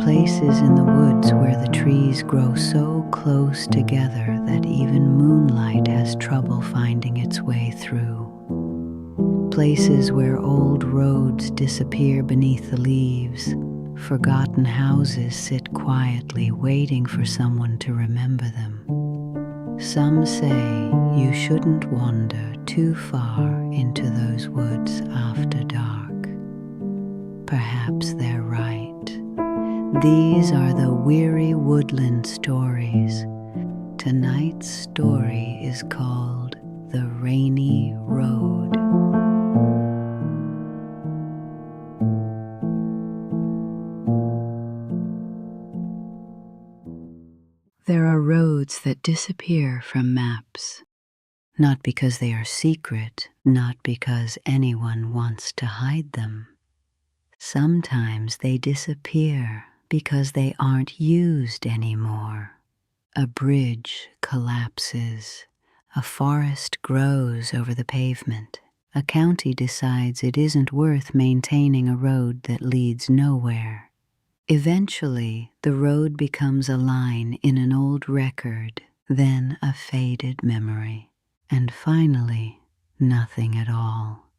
places in the woods where the trees grow so close together that even moonlight has trouble finding its way through. Places where old roads disappear beneath the leaves, forgotten houses sit quietly waiting for someone to remember them. Some say you shouldn't wander too far into those woods after dark. Perhaps they're right. These are the Weary Woodland Stories. Tonight's story is called The Rainy Road. There are roads that disappear from maps, not because they are secret, not because anyone wants to hide them. Sometimes they disappear because they aren't used anymore. A bridge collapses, a forest grows over the pavement, a county decides it isn't worth maintaining a road that leads nowhere. Eventually, the road becomes a line in an old record, then a faded memory, and finally, nothing at all.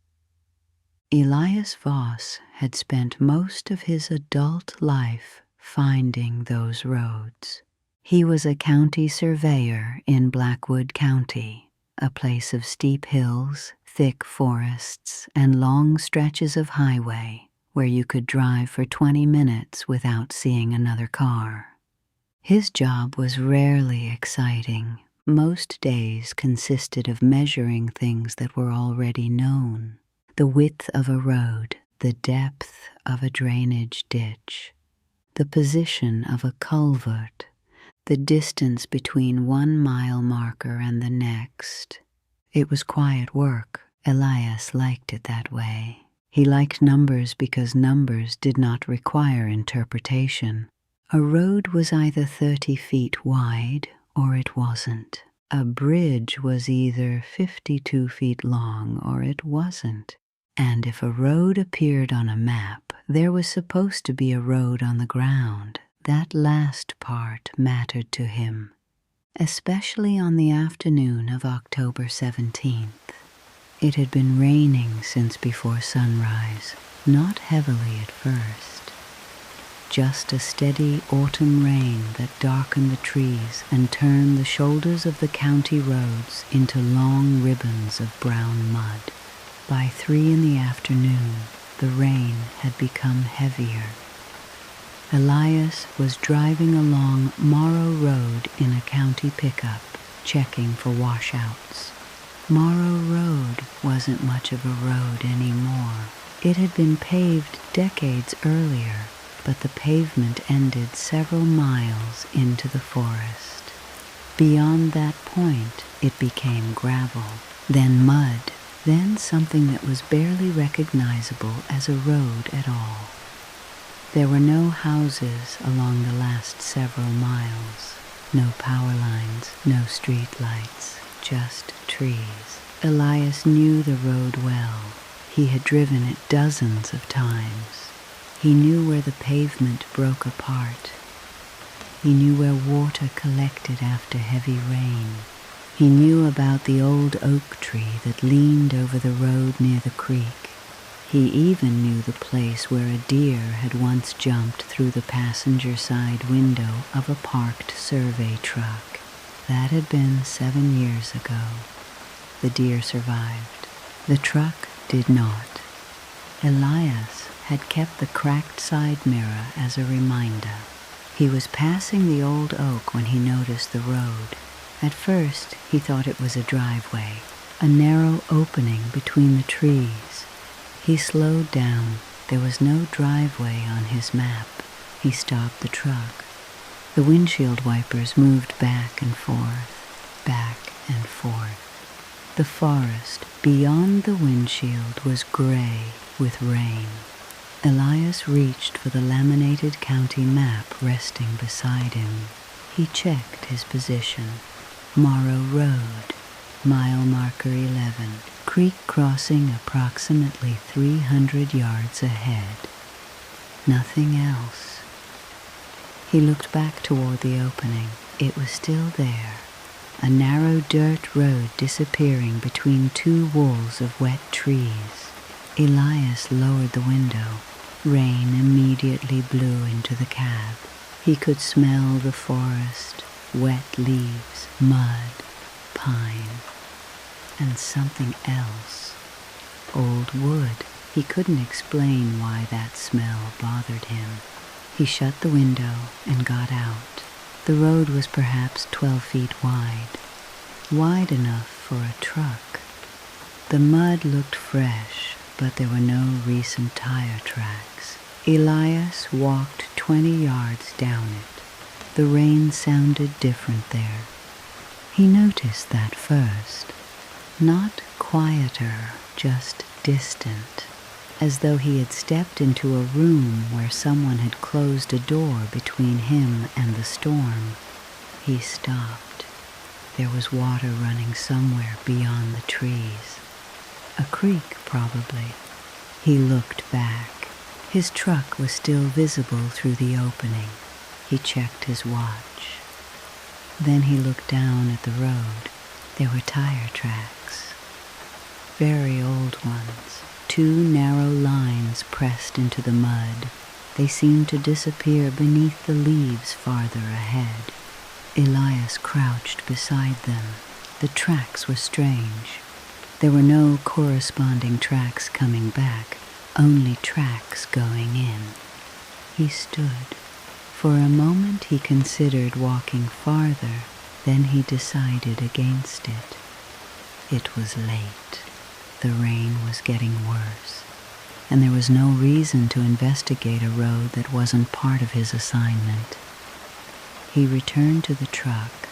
Elias Voss had spent most of his adult life finding those roads. He was a county surveyor in Blackwood County, a place of steep hills, thick forests, and long stretches of highway where you could drive for 20 minutes without seeing another car. His job was rarely exciting. Most days consisted of measuring things that were already known: the width of a road, the depth of a drainage ditch, the position of a culvert, the distance between 1 mile marker and the next. It was quiet work. Elias liked it that way. He liked numbers because numbers did not require interpretation. A road was either 30 feet wide or it wasn't. A bridge was either 52 feet long or it wasn't. And if a road appeared on a map, there was supposed to be a road on the ground. That last part mattered to him, especially on the afternoon of October 17th. It had been raining since before sunrise, not heavily at first. Just a steady autumn rain that darkened the trees and turned the shoulders of the county roads into long ribbons of brown mud. By 3 in the afternoon, the rain had become heavier. Elias was driving along Morrow Road in a county pickup, checking for washouts. Morrow Road wasn't much of a road anymore. It had been paved decades earlier, but the pavement ended several miles into the forest. Beyond that point, it became gravel, then mud, then something that was barely recognizable as a road at all. There were no houses along the last several miles, no power lines, no street lights, just trees. Elias knew the road well. He had driven it dozens of times. He knew where the pavement broke apart. He knew where water collected after heavy rain. He knew about the old oak tree that leaned over the road near the creek. He even knew the place where a deer had once jumped through the passenger side window of a parked survey truck. That had been 7 years ago. The deer survived. The truck did not. Elias had kept the cracked side mirror as a reminder. He was passing the old oak when he noticed the road. At first, he thought it was a driveway, a narrow opening between the trees. He slowed down. There was no driveway on his map. He stopped the truck. The windshield wipers moved back and forth, back and forth. The forest beyond the windshield was gray with rain. Elias reached for the laminated county map resting beside him. He checked his position. Morrow Road, mile marker 11, creek crossing approximately 300 yards ahead. Nothing else. He looked back toward the opening. It was still there, a narrow dirt road disappearing between two walls of wet trees. Elias lowered the window. Rain immediately blew into the cab. He could smell the forest, wet leaves, mud, pine, and something else. Old wood. He couldn't explain why that smell bothered him. He shut the window and got out. The road was perhaps 12 feet wide enough for a truck. The mud looked fresh, but there were no recent tire tracks. Elias walked 20 yards down it. The rain sounded different there. He noticed that first. Not quieter, just distant, as though he had stepped into a room where someone had closed a door between him and the storm. He stopped. There was water running somewhere beyond the trees. A creek, probably. He looked back. His truck was still visible through the opening. He checked his watch. Then he looked down at the road. There were tire tracks. Very old ones. 2 narrow lines pressed into the mud. They seemed to disappear beneath the leaves farther ahead. Elias crouched beside them. The tracks were strange. There were no corresponding tracks coming back, only tracks going in. He stood. For a moment he considered walking farther, then he decided against it. It was late. The rain was getting worse, and there was no reason to investigate a road that wasn't part of his assignment. He returned to the truck.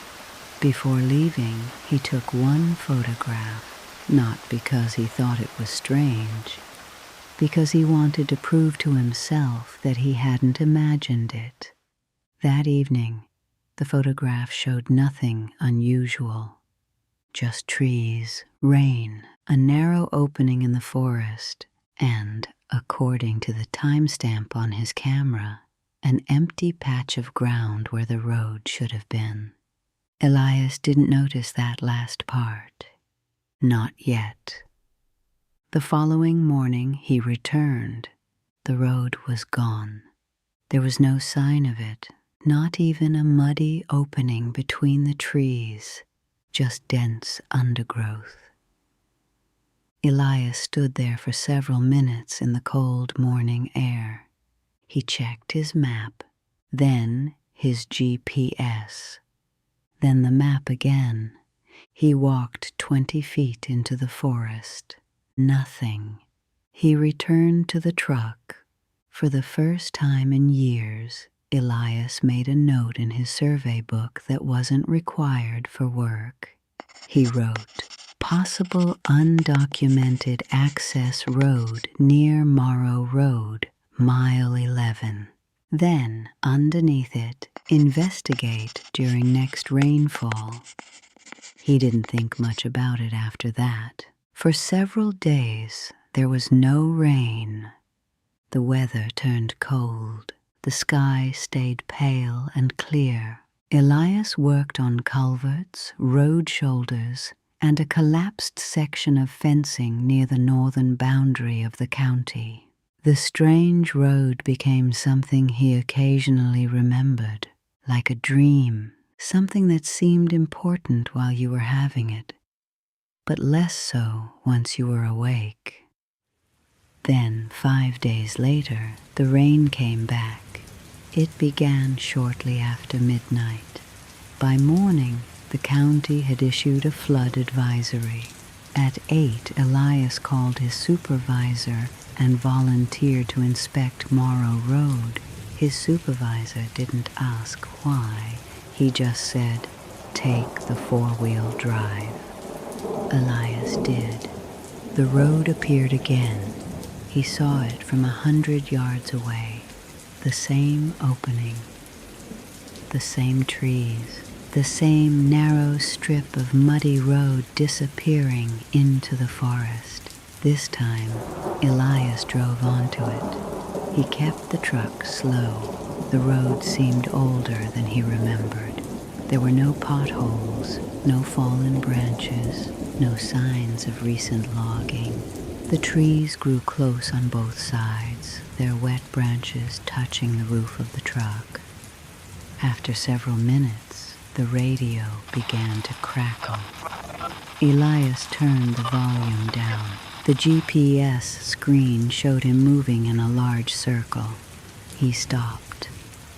Before leaving, he took one photograph, not because he thought it was strange, because he wanted to prove to himself that he hadn't imagined it. That evening, the photograph showed nothing unusual. Just trees, rain, a narrow opening in the forest, and, according to the timestamp on his camera, an empty patch of ground where the road should have been. Elias didn't notice that last part. Not yet. The following morning he returned. The road was gone. There was no sign of it, not even a muddy opening between the trees. Just dense undergrowth. Elias stood there for several minutes in the cold morning air. He checked his map, then his GPS, then the map again. He walked 20 feet into the forest. Nothing. He returned to the truck. For the first time in years, Elias made a note in his survey book that wasn't required for work. He wrote, "Possible undocumented access road near Morrow Road, mile 11. Then, underneath it, investigate during next rainfall." He didn't think much about it after that. For several days, there was no rain. The weather turned cold. The sky stayed pale and clear. Elias worked on culverts, road shoulders, and a collapsed section of fencing near the northern boundary of the county. The strange road became something he occasionally remembered, like a dream, something that seemed important while you were having it, but less so once you were awake. Then, 5 days later, the rain came back. It began shortly after midnight. By morning, the county had issued a flood advisory. At 8, Elias called his supervisor and volunteered to inspect Morrow Road. His supervisor didn't ask why. He just said, "Take the 4-wheel drive." Elias did. The road appeared again. He saw it from 100 yards away. The same opening, the same trees, the same narrow strip of muddy road disappearing into the forest. This time, Elias drove onto it. He kept the truck slow. The road seemed older than he remembered. There were no potholes, no fallen branches, no signs of recent logging. The trees grew close on both sides, their wet branches touching the roof of the truck. After several minutes, the radio began to crackle. Elias turned the volume down. The GPS screen showed him moving in a large circle. He stopped.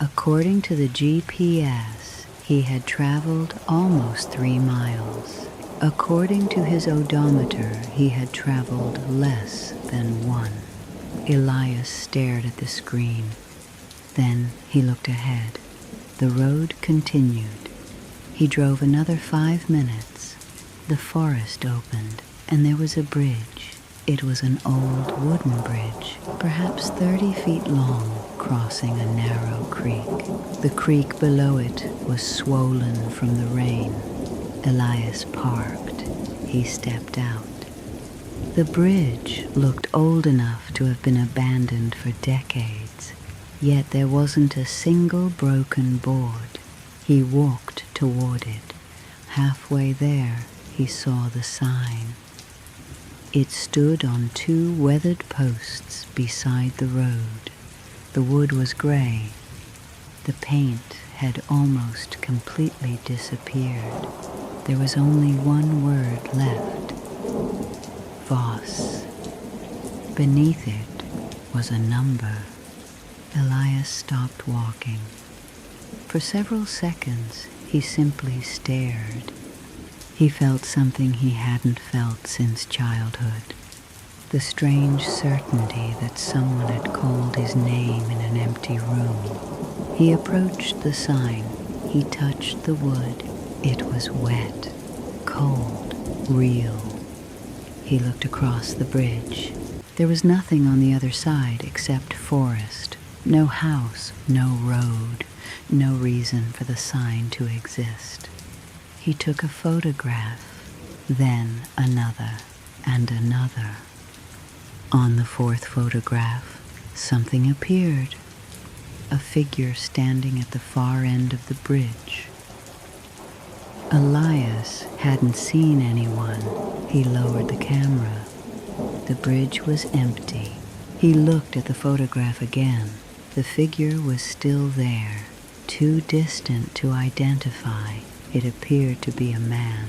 According to the GPS, he had traveled almost 3 miles. According to his odometer, he had traveled less than 1. Elias stared at the screen. Then he looked ahead. The road continued. He drove another 5 minutes. The forest opened, and there was a bridge. It was an old wooden bridge, perhaps 30 feet long, crossing a narrow creek. The creek below it was swollen from the rain. Elias parked. He stepped out. The bridge looked old enough to have been abandoned for decades, yet there wasn't a single broken board. He walked toward it. Halfway there, he saw the sign. It stood on 2 weathered posts beside the road. The wood was gray. The paint had almost completely disappeared. There was only one word left: Voss. Beneath it was a number. Elias stopped walking. For several seconds, he simply stared. He felt something he hadn't felt since childhood. The strange certainty that someone had called his name in an empty room. He approached the sign. He touched the wood. It was wet, cold, real. He looked across the bridge. There was nothing on the other side except forest. No house, no road, no reason for the sign to exist. He took a photograph, then another and another. On the 4th photograph, something appeared. A figure standing at the far end of the bridge. Elias hadn't seen anyone. He lowered the camera. The bridge was empty. He looked at the photograph again. The figure was still there, too distant to identify. It appeared to be a man.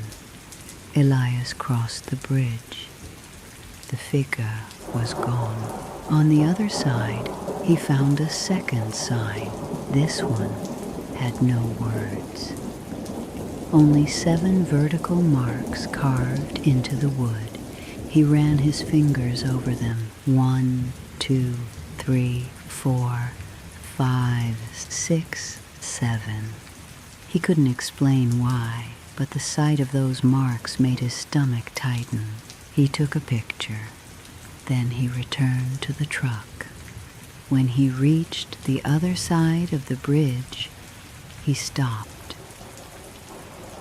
Elias crossed the bridge. The figure was gone. On the other side, he found a second sign. This one had no words. Only 7 vertical marks carved into the wood. He ran his fingers over them. 1, 2, 3, 4, 5, 6, 7. He couldn't explain why, but the sight of those marks made his stomach tighten. He took a picture. Then he returned to the truck. When he reached the other side of the bridge, he stopped.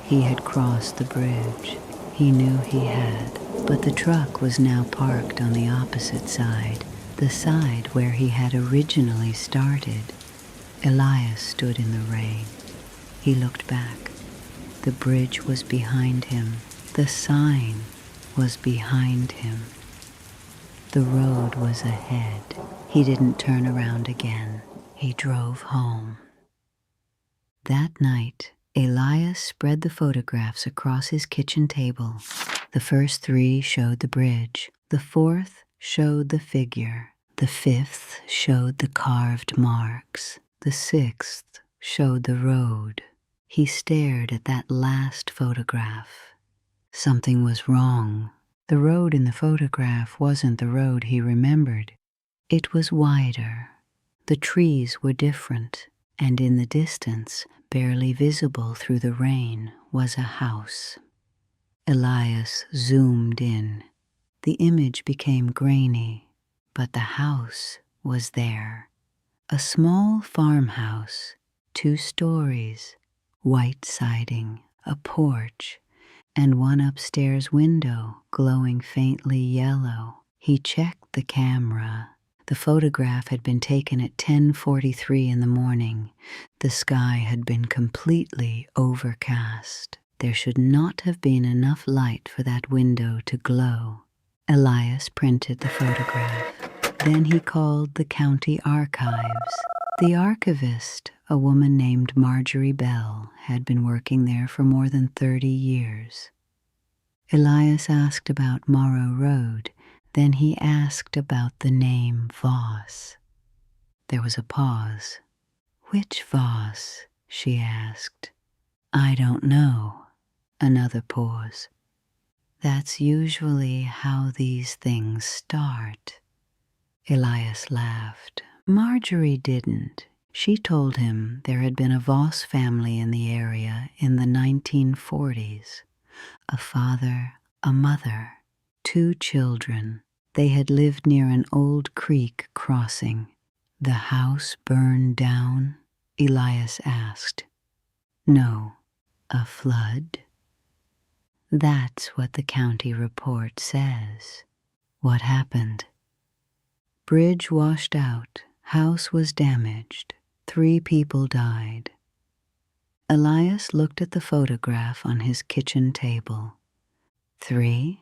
He had crossed the bridge. He knew he had, but the truck was now parked on the opposite side, the side where he had originally started. Elias stood in the rain. He looked back. The bridge was behind him. The sign was behind him. The road was ahead. He didn't turn around again. He drove home. That night, Elias spread the photographs across his kitchen table. The first 3 showed the bridge. The 4th showed the figure. The 5th showed the carved marks. The 6th showed the road. He stared at that last photograph. Something was wrong. The road in the photograph wasn't the road he remembered. It was wider. The trees were different, and in the distance, barely visible through the rain, was a house. Elias zoomed in. The image became grainy, but the house was there. A small farmhouse, 2 stories, white siding, a porch, and one upstairs window glowing faintly yellow. He checked the camera. The photograph had been taken at 10:43 in the morning. The sky had been completely overcast. There should not have been enough light for that window to glow. Elias printed the photograph. Then he called the county archives. The archivist, a woman named Marjorie Bell, had been working there for more than 30 years. Elias asked about Morrow Road. Then he asked about the name Voss. There was a pause. "Which Voss?" she asked. "I don't know." Another pause. "That's usually how these things start." Elias laughed. Marjorie didn't. She told him there had been a Voss family in the area in the 1940s. A father, a mother, 2 children. They had lived near an old creek crossing. "The house burned down?" Elias asked. "No, a flood." "That's what the county report says." "What happened?" "Bridge washed out. House was damaged. 3 people died." Elias looked at the photograph on his kitchen table. 3?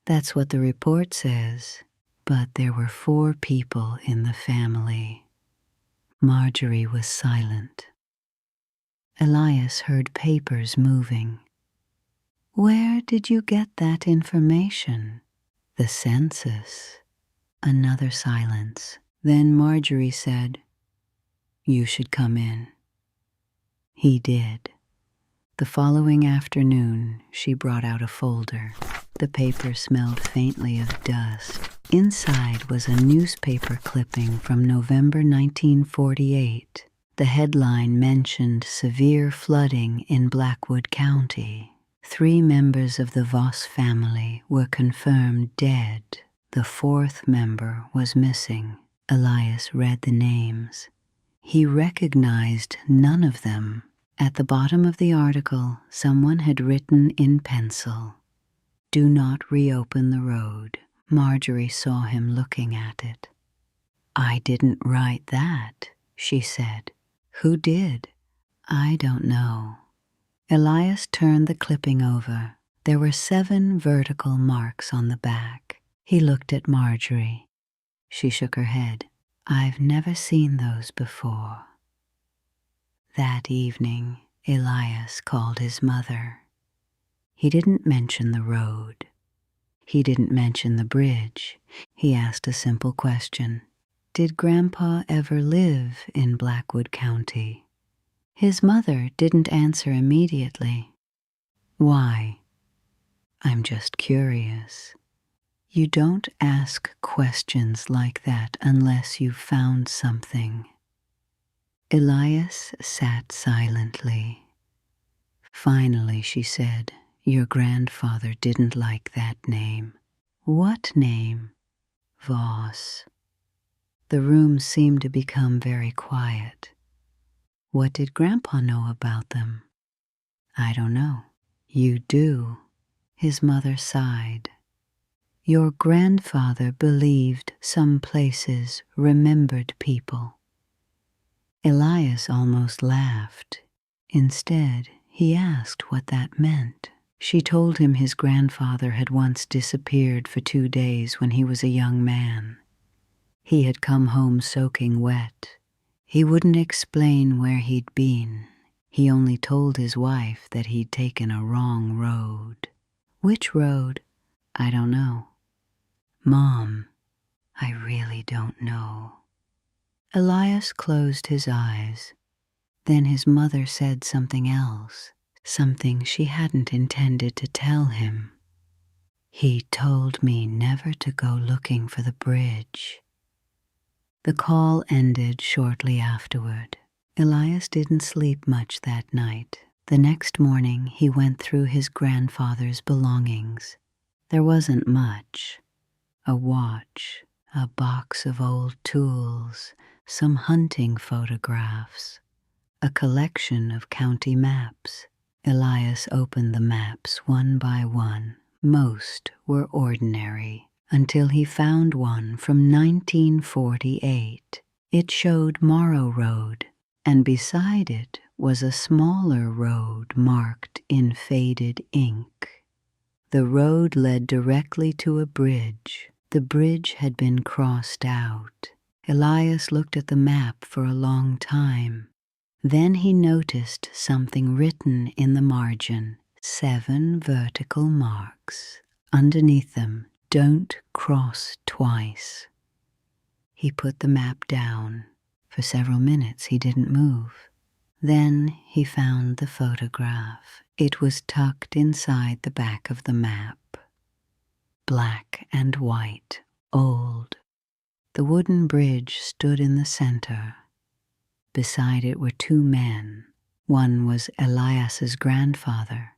"That's what the report says, but there were 4 people in the family." Marjorie was silent. Elias heard papers moving. "Where did you get that information?" "The census." Another silence. Then Marjorie said, "You should come in." He did. The following afternoon, she brought out a folder. The paper smelled faintly of dust. Inside was a newspaper clipping from November 1948. The headline mentioned severe flooding in Blackwood County. 3 members of the Voss family were confirmed dead. The 4th member was missing. Elias read the names. He recognized none of them. At the bottom of the article, someone had written in pencil, "Do not reopen the road." Marjorie saw him looking at it. "I didn't write that," she said. "Who did?" "I don't know." Elias turned the clipping over. There were 7 vertical marks on the back. He looked at Marjorie. She shook her head. "I've never seen those before." That evening, Elias called his mother. He didn't mention the road. He didn't mention the bridge. He asked a simple question. Did Grandpa ever live in Blackwood County? His mother didn't answer immediately. "Why?" "I'm just curious." You don't ask questions like that unless you've found something. Elias sat silently. Finally, she said, "Your grandfather didn't like that name." "What name?" "Voss." The room seemed to become very quiet. "What did Grandpa know about them?" "I don't know." "You do." His mother sighed. "Your grandfather believed some places remembered people." Elias almost laughed. Instead, he asked what that meant. She told him his grandfather had once disappeared for 2 days when he was a young man. He had come home soaking wet. He wouldn't explain where he'd been. He only told his wife that he'd taken a wrong road. "Which road?" "I don't know." "Mom, I really don't know." Elias closed his eyes. Then his mother said something else, something she hadn't intended to tell him. "He told me never to go looking for the bridge." The call ended shortly afterward. Elias didn't sleep much that night. The next morning, he went through his grandfather's belongings. There wasn't much. A watch, a box of old tools, some hunting photographs, a collection of county maps. Elias opened the maps one by one. Most were ordinary. until he found one from 1948. It showed Morrow Road, and beside it was a smaller road marked in faded ink. The road led directly to a bridge. The bridge had been crossed out. Elias looked at the map for a long time. Then he noticed something written in the margin, 7 vertical marks. Underneath them, "Don't cross twice." He put the map down. For several minutes he didn't move. Then he found the photograph. It was tucked inside the back of the map. Black and white, old. The wooden bridge stood in the center. Beside it were 2 men. One was Elias's grandfather.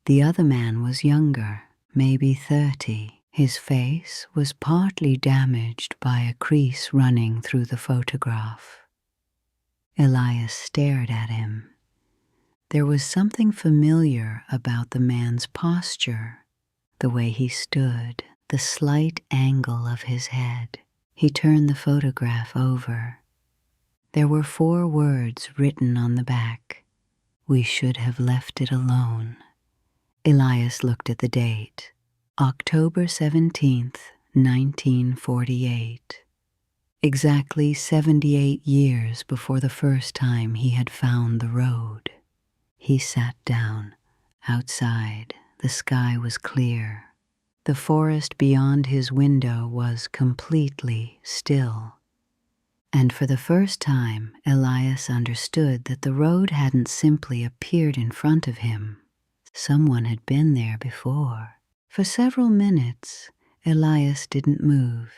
The other man was younger, maybe 30. His face was partly damaged by a crease running through the photograph. Elias stared at him. There was something familiar about the man's posture, the way he stood, the slight angle of his head. He turned the photograph over. There were 4 words written on the back. "We should have left it alone." Elias looked at the date. October 17th, 1948. Exactly 78 years before the first time he had found the road. He sat down. Outside, the sky was clear. The forest beyond his window was completely still. And for the first time, Elias understood that the road hadn't simply appeared in front of him. Someone had been there before. For several minutes, Elias didn't move.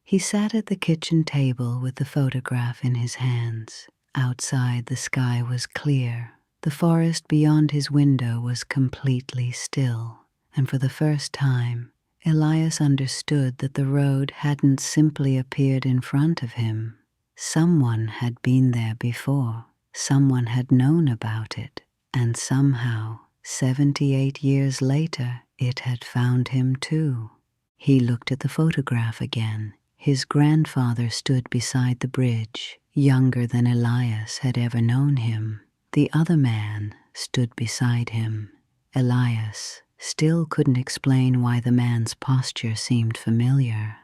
He sat at the kitchen table with the photograph in his hands. Outside, the sky was clear. The forest beyond his window was completely still. And for the first time, Elias understood that the road hadn't simply appeared in front of him. Someone had been there before. Someone had known about it. And somehow, 78 years later, it had found him too. He looked at the photograph again. His grandfather stood beside the bridge, younger than Elias had ever known him. The other man stood beside him. Elias still couldn't explain why the man's posture seemed familiar.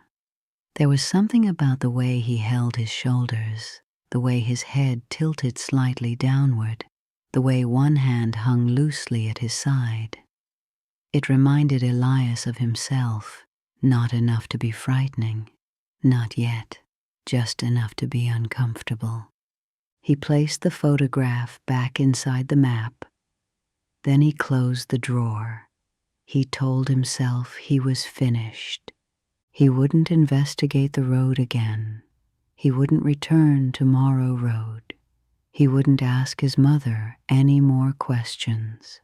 There was something about the way he held his shoulders, the way his head tilted slightly downward, the way one hand hung loosely at his side. It reminded Elias of himself, not enough to be frightening, not yet, just enough to be uncomfortable. He placed the photograph back inside the map. Then he closed the drawer. He told himself he was finished. He wouldn't investigate the road again. He wouldn't return to Morrow Road. He wouldn't ask his mother any more questions.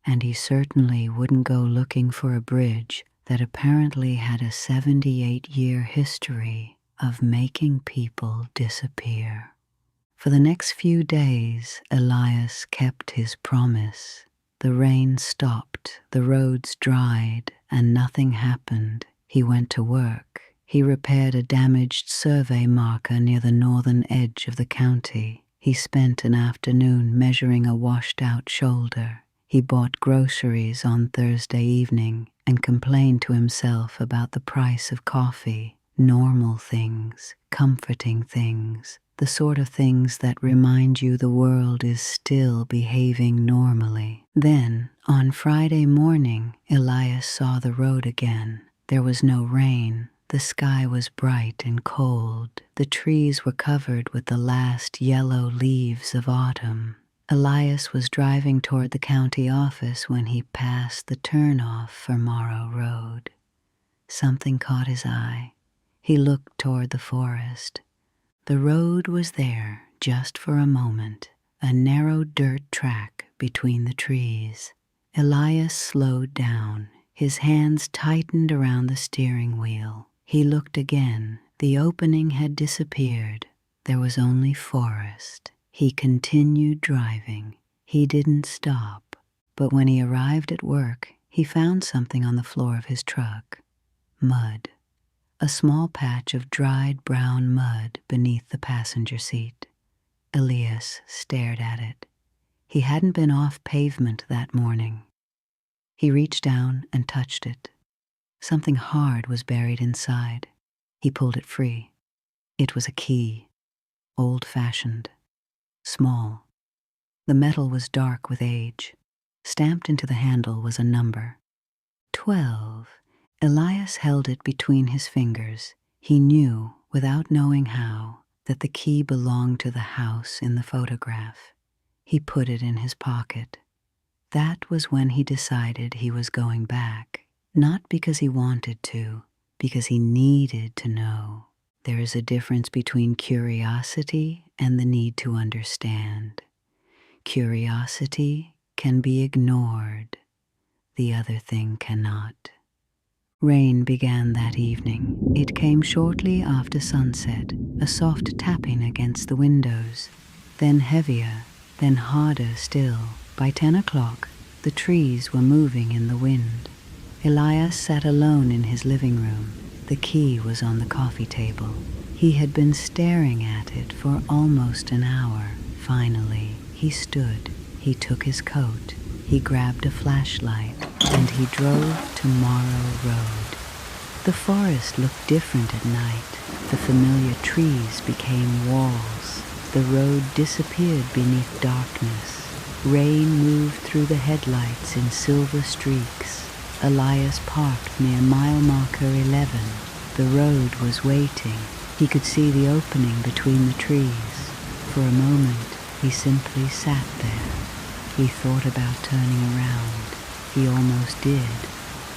And he certainly wouldn't go looking for a bridge that apparently had a 78-year history of making people disappear. For the next few days, Elias kept his promise. The rain stopped, the roads dried, and nothing happened. He went to work. He repaired a damaged survey marker near the northern edge of the county. He spent an afternoon measuring a washed-out shoulder. He bought groceries on Thursday evening and complained to himself about the price of coffee, normal things, comforting things, the sort of things that remind you the world is still behaving normally. Then, on Friday morning, Elias saw the road again. There was no rain. The sky was bright and cold. The trees were covered with the last yellow leaves of autumn. Elias was driving toward the county office when he passed the turnoff for Morrow Road. Something caught his eye. He looked toward the forest. The road was there just for a moment, a narrow dirt track between the trees. Elias slowed down. His hands tightened around the steering wheel. He looked again. The opening had disappeared. There was only forest. He continued driving. He didn't stop. But when he arrived at work, he found something on the floor of his truck. Mud. a small patch of dried brown mud beneath the passenger seat. Elias stared at it. He hadn't been off pavement that morning. He reached down and touched it. Something hard was buried inside. He pulled it free. It was a key, old-fashioned, small. The metal was dark with age. Stamped into the handle was a number. 12. Elias held it between his fingers. He knew, without knowing how, that the key belonged to the house in the photograph. He put it in his pocket. That was when he decided he was going back, not because he wanted to, because he needed to know. There is a difference between curiosity and the need to understand. Curiosity can be ignored. The other thing cannot. Rain began that evening. It came shortly after sunset, a soft tapping against the windows, then heavier, then harder still. By 10 o'clock, the trees were moving in the wind. Elias sat alone in his living room. The key was on the coffee table. He had been staring at it for almost an hour. Finally, he stood. He took his coat. He grabbed a flashlight, and he drove to Morrow Road. The forest looked different at night. The familiar trees became walls. The road disappeared beneath darkness. Rain moved through the headlights in silver streaks. Elias parked near mile marker 11. The road was waiting. He could see the opening between the trees. For a moment, he simply sat there. He thought about turning around. He almost did.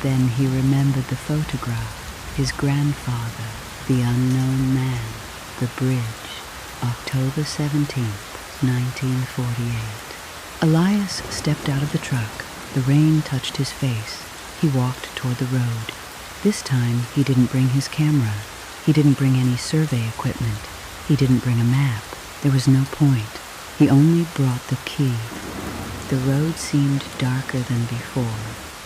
Then he remembered the photograph. His grandfather, the unknown man, the bridge, October 17th, 1948. Elias stepped out of the truck. The rain touched his face. He walked toward the road. This time, he didn't bring his camera. He didn't bring any survey equipment. He didn't bring a map. There was no point. He only brought the key. The road seemed darker than before.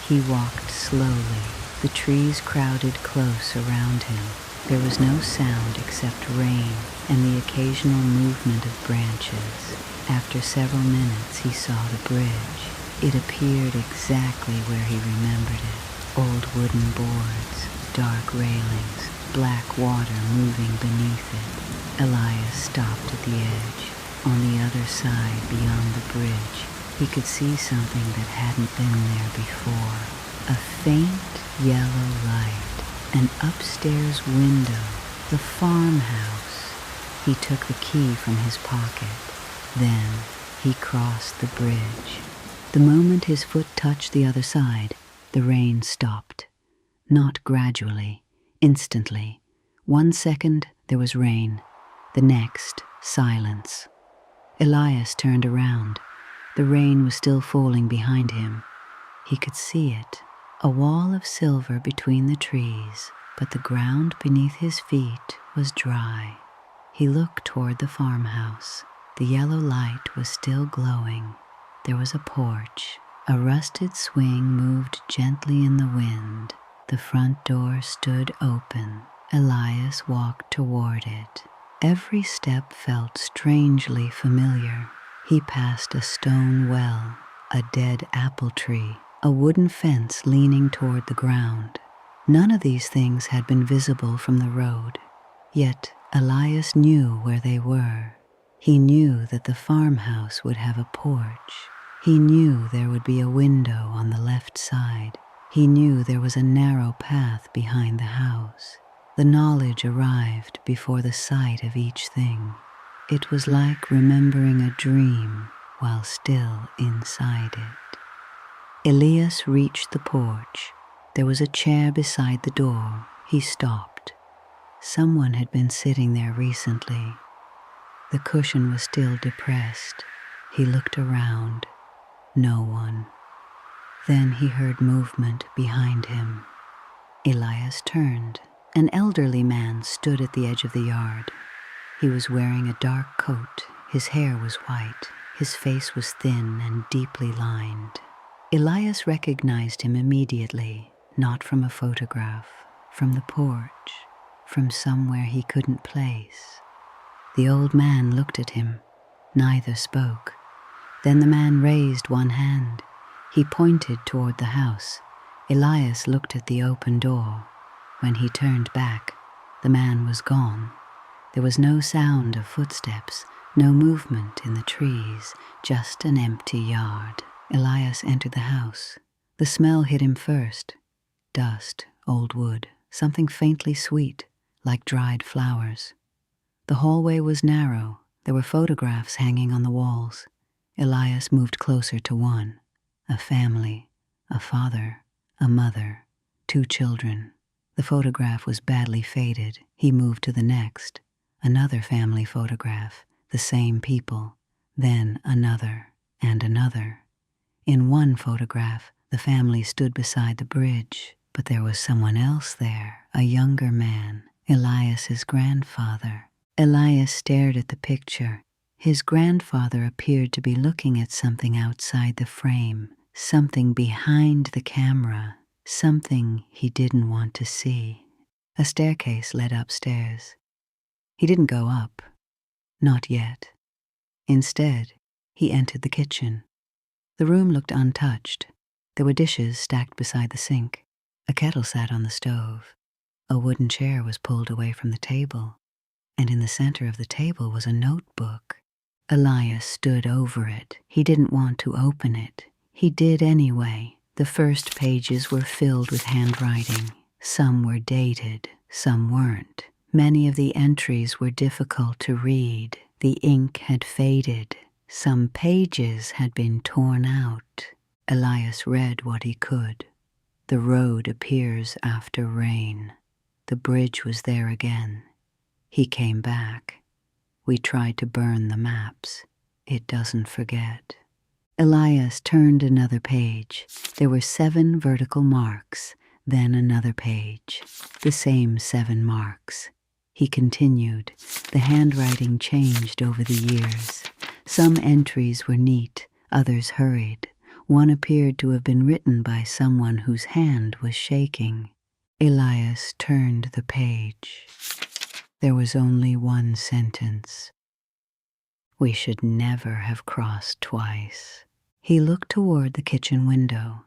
He walked slowly. The trees crowded close around him. There was no sound except rain and the occasional movement of branches. After several minutes, he saw the bridge. It appeared exactly where he remembered it. Old wooden boards, dark railings, black water moving beneath it. Elias stopped at the edge. On the other side, beyond the bridge, he could see something that hadn't been there before. A faint yellow light, an upstairs window, the farmhouse. He took the key from his pocket. Then he crossed the bridge. The moment his foot touched the other side, the rain stopped. Not gradually, instantly. 1 second, there was rain. The next, silence. Elias turned around. The rain was still falling behind him. He could see it, a wall of silver between the trees, but the ground beneath his feet was dry. He looked toward the farmhouse. The yellow light was still glowing. There was a porch. A rusted swing moved gently in the wind. The front door stood open. Elias walked toward it. Every step felt strangely familiar. He passed a stone well, a dead apple tree, a wooden fence leaning toward the ground. None of these things had been visible from the road. Yet Elias knew where they were. He knew that the farmhouse would have a porch. He knew there would be a window on the left side. He knew there was a narrow path behind the house. The knowledge arrived before the sight of each thing. It was like remembering a dream while still inside it. Elias reached the porch. There was a chair beside the door. He stopped. Someone had been sitting there recently. The cushion was still depressed. He looked around. No one. Then he heard movement behind him. Elias turned. An elderly man stood at the edge of the yard. He was wearing a dark coat. His hair was white. His face was thin and deeply lined. Elias recognized him immediately, not from a photograph, from the porch. from somewhere he couldn't place. The old man looked at him. Neither spoke. Then the man raised one hand. He pointed toward the house. Elias looked at the open door. When he turned back, the man was gone. There was no sound of footsteps, no movement in the trees, just an empty yard. Elias entered the house. The smell hit him first. Dust, old wood, something faintly sweet, like dried flowers. The hallway was narrow. There were photographs hanging on the walls. Elias moved closer to one. A family, a father, a mother, 2 children. The photograph was badly faded. He moved to the next. Another family photograph, the same people. Then another and another. In one photograph, the family stood beside the bridge, but there was someone else there, a younger man, Elias's grandfather. Elias stared at the picture. His grandfather appeared to be looking at something outside the frame, something behind the camera, something he didn't want to see. A staircase led upstairs. He didn't go up. Not yet. Instead, he entered the kitchen. The room looked untouched. There were dishes stacked beside the sink. A kettle sat on the stove. A wooden chair was pulled away from the table, and in the center of the table was a notebook. Elias stood over it. He didn't want to open it. He did anyway. The first pages were filled with handwriting. Some were dated, some weren't. Many of the entries were difficult to read. The ink had faded. Some pages had been torn out. Elias read what he could. The road appears after rain. The bridge was there again. He came back. We tried to burn the maps. It doesn't forget. Elias turned another page. There were 7 vertical marks, then another page. The same 7 marks. He continued. The handwriting changed over the years. Some entries were neat, others hurried. One appeared to have been written by someone whose hand was shaking. Elias turned the page. There was only one sentence. We should never have crossed twice. He looked toward the kitchen window.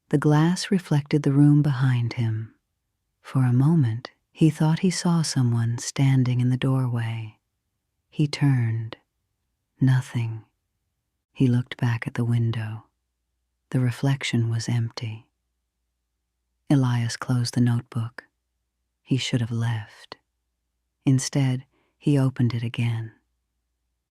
The glass reflected the room behind him. For a moment, he thought he saw someone standing in the doorway. He turned. Nothing. He looked back at the window. The reflection was empty. Elias closed the notebook. He should have left. Instead, he opened it again.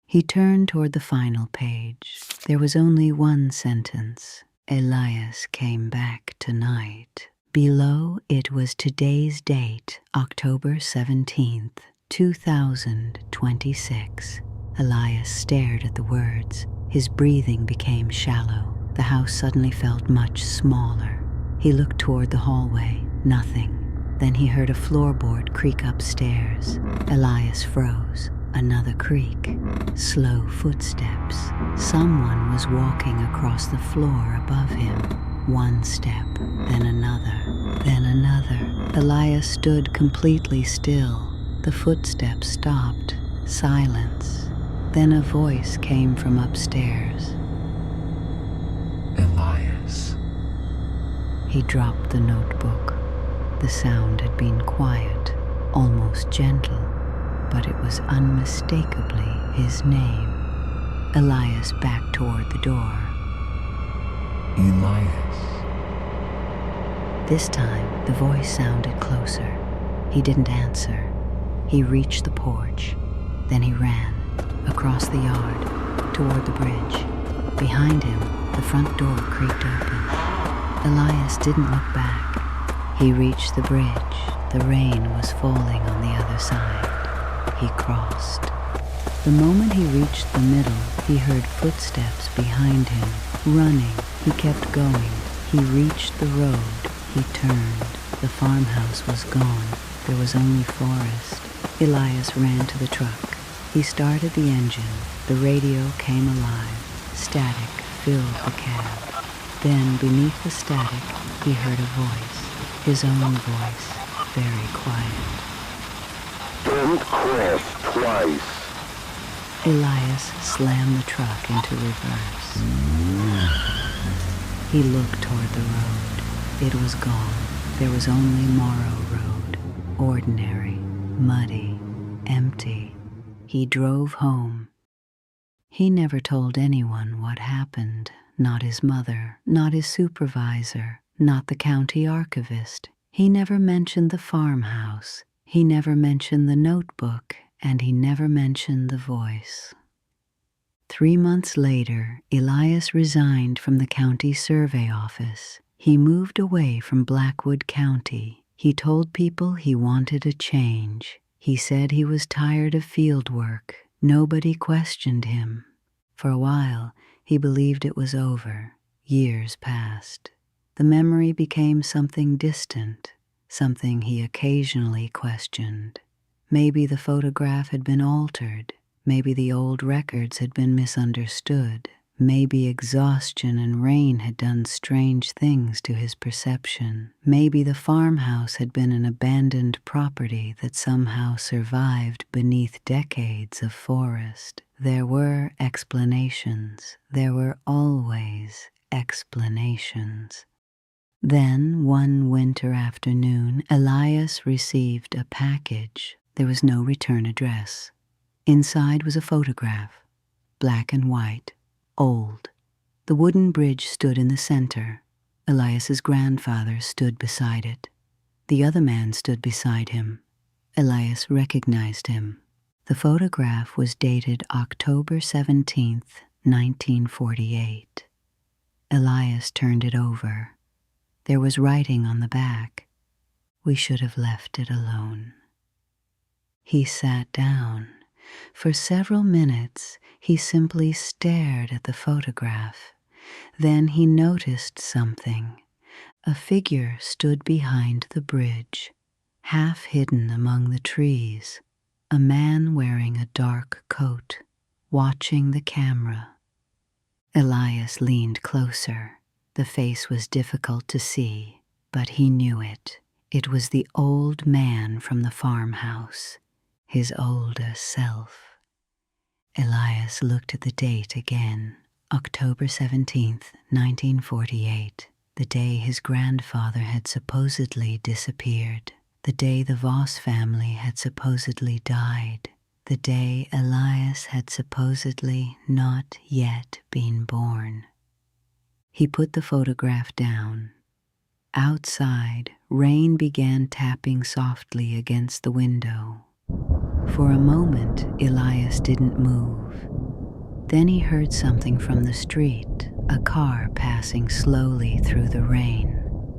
He turned toward the final page. There was only one sentence. Elias came back tonight. Below, it was today's date, October 17th, 2026. Elias stared at the words. His breathing became shallow. The house suddenly felt much smaller. He looked toward the hallway. Nothing. Then he heard a floorboard creak upstairs. Elias froze. Another creak. Slow footsteps. Someone was walking across the floor above him. One step, then another, then another. Elias stood completely still. The footsteps stopped. Silence. Then a voice came from upstairs. Elias. He dropped the notebook. The sound had been quiet, almost gentle, but it was unmistakably his name. Elias backed toward the door. Elias. This time, the voice sounded closer. He didn't answer. He reached the porch. Then he ran, across the yard, toward the bridge. Behind him, the front door creaked open. Elias didn't look back. He reached the bridge. The rain was falling on the other side. He crossed. The moment he reached the middle, he heard footsteps behind him. Running, he kept going. He reached the road. He turned. The farmhouse was gone. There was only forest. Elias ran to the truck. He started the engine. The radio came alive. Static filled the cab. Then, beneath the static, he heard a voice. His own voice, very quiet. Don't crash twice. Elias slammed the truck into reverse. He looked toward the road. It was gone. There was only Morrow Road. Ordinary, muddy, empty. He drove home. He never told anyone what happened. Not his mother, not his supervisor, not the county archivist. He never mentioned the farmhouse. He never mentioned the notebook, and he never mentioned the voice. 3 months later, Elias resigned from the county survey office. He moved away from Blackwood County. He told people he wanted a change. He said he was tired of field work. Nobody questioned him. For a while, he believed it was over. Years passed. The memory became something distant, something he occasionally questioned. Maybe the photograph had been altered. Maybe the old records had been misunderstood. Maybe exhaustion and rain had done strange things to his perception. Maybe the farmhouse had been an abandoned property that somehow survived beneath decades of forest. There were explanations. There were always explanations. Then, one winter afternoon, Elias received a package. There was no return address. Inside was a photograph, black and white, old. The wooden bridge stood in the center. Elias's grandfather stood beside it. The other man stood beside him. Elias recognized him. The photograph was dated October 17th, 1948. Elias turned it over. There was writing on the back. We should have left it alone. He sat down. For several minutes, he simply stared at the photograph. Then he noticed something. A figure stood behind the bridge, half hidden among the trees. A man wearing a dark coat, watching the camera. Elias leaned closer. The face was difficult to see, but he knew it. It was the old man from the farmhouse, his older self. Elias looked at the date again, October 17th, 1948, the day his grandfather had supposedly disappeared, the day the Voss family had supposedly died, the day Elias had supposedly not yet been born. He put the photograph down. Outside, rain began tapping softly against the window. For a moment, Elias didn't move. Then he heard something from the street, a car passing slowly through the rain.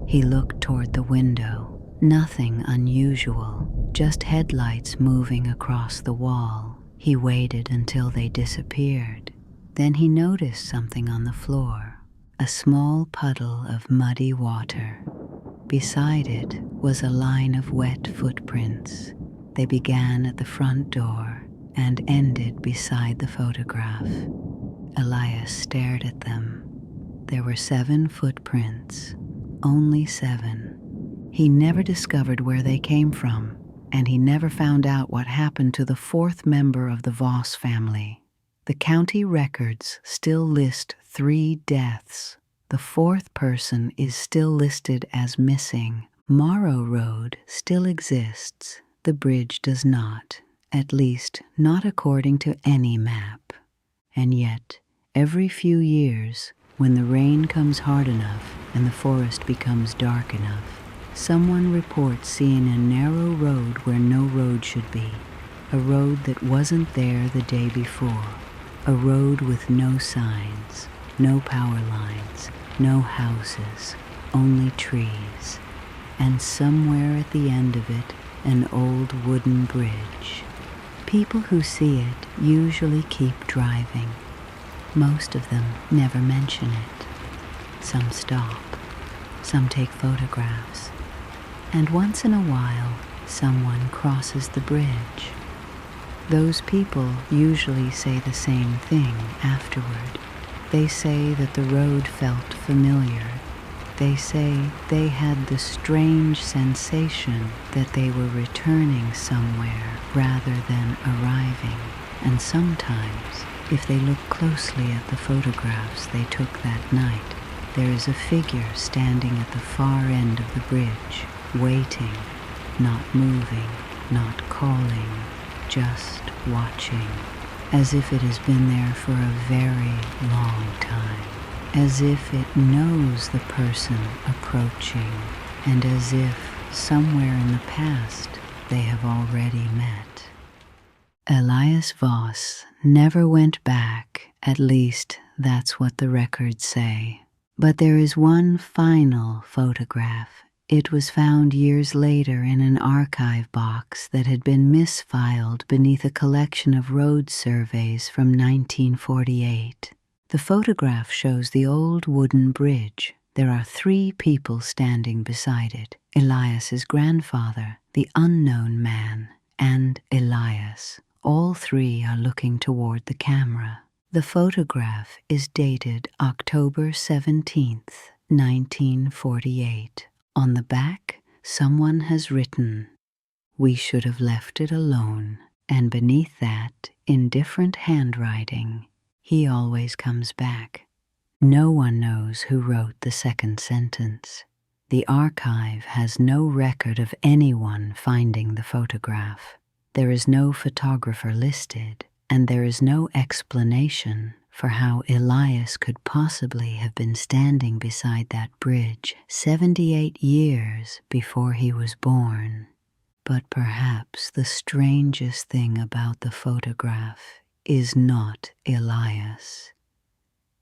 He looked toward the window. Nothing unusual, just headlights moving across the wall. He waited until they disappeared. Then he noticed something on the floor. A small puddle of muddy water. Beside it was a line of wet footprints. They began at the front door and ended beside the photograph. Elias stared at them. There were 7 footprints, only 7. He never discovered where they came from, and he never found out what happened to the 4th member of the Voss family. The county records still list 3 deaths. The 4th person is still listed as missing. Morrow Road still exists. The bridge does not, at least not according to any map. And yet, every few years, when the rain comes hard enough and the forest becomes dark enough, someone reports seeing a narrow road where no road should be, a road that wasn't there the day before, a road with no signs, no power lines, no houses, only trees, and somewhere at the end of it, an old wooden bridge. People who see it usually keep driving. Most of them never mention it. Some stop, some take photographs, and once in a while, someone crosses the bridge. Those people usually say the same thing afterward. They say that the road felt familiar, They say they had the strange sensation that they were returning somewhere rather than arriving, and sometimes, if they look closely at the photographs they took that night, there is a figure standing at the far end of the bridge, waiting, not moving, not calling, just watching, as if it has been there for a very long time, as if it knows the person approaching, and as if somewhere in the past they have already met. Elias Voss never went back, at least that's what the records say. But there is one final photograph. It was found years later in an archive box that had been misfiled beneath a collection of road surveys from 1948. The photograph shows the old wooden bridge. There are 3 people standing beside it: Elias's grandfather, the unknown man, and Elias. All 3 are looking toward the camera. The photograph is dated October 17th, 1948. On the back, someone has written, "We should have left it alone," and beneath that, in different handwriting, "He always comes back." No one knows who wrote the second sentence. The archive has no record of anyone finding the photograph. There is no photographer listed, and there is no explanation for how Elias could possibly have been standing beside that bridge 78 years before he was born. But perhaps the strangest thing about the photograph is not Elias.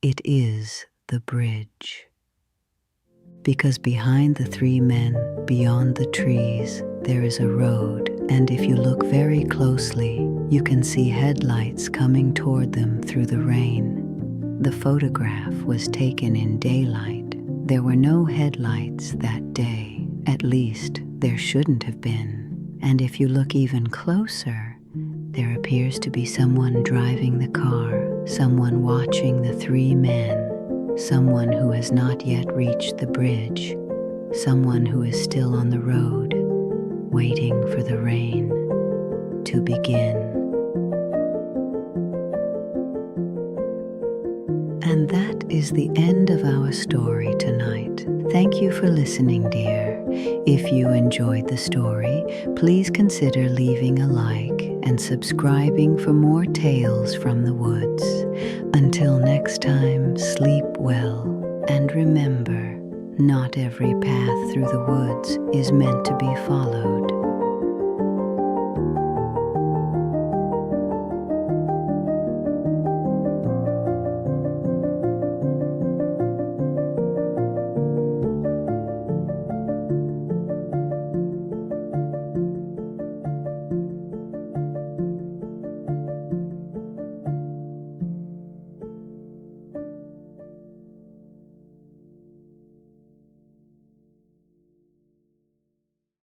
It is the bridge. Because behind the 3 men, beyond the trees, there is a road, and if you look very closely, you can see headlights coming toward them through the rain. The photograph was taken in daylight. There were no headlights that day. At least, there shouldn't have been. And if you look even closer, there appears to be someone driving the car, someone watching the 3 men, someone who has not yet reached the bridge, someone who is still on the road, waiting for the rain to begin. And that is the end of our story tonight. Thank you for listening, dear. If you enjoyed the story, please consider leaving a like and subscribing for more tales from the woods. Until next time, sleep well, and remember, not every path through the woods is meant to be followed.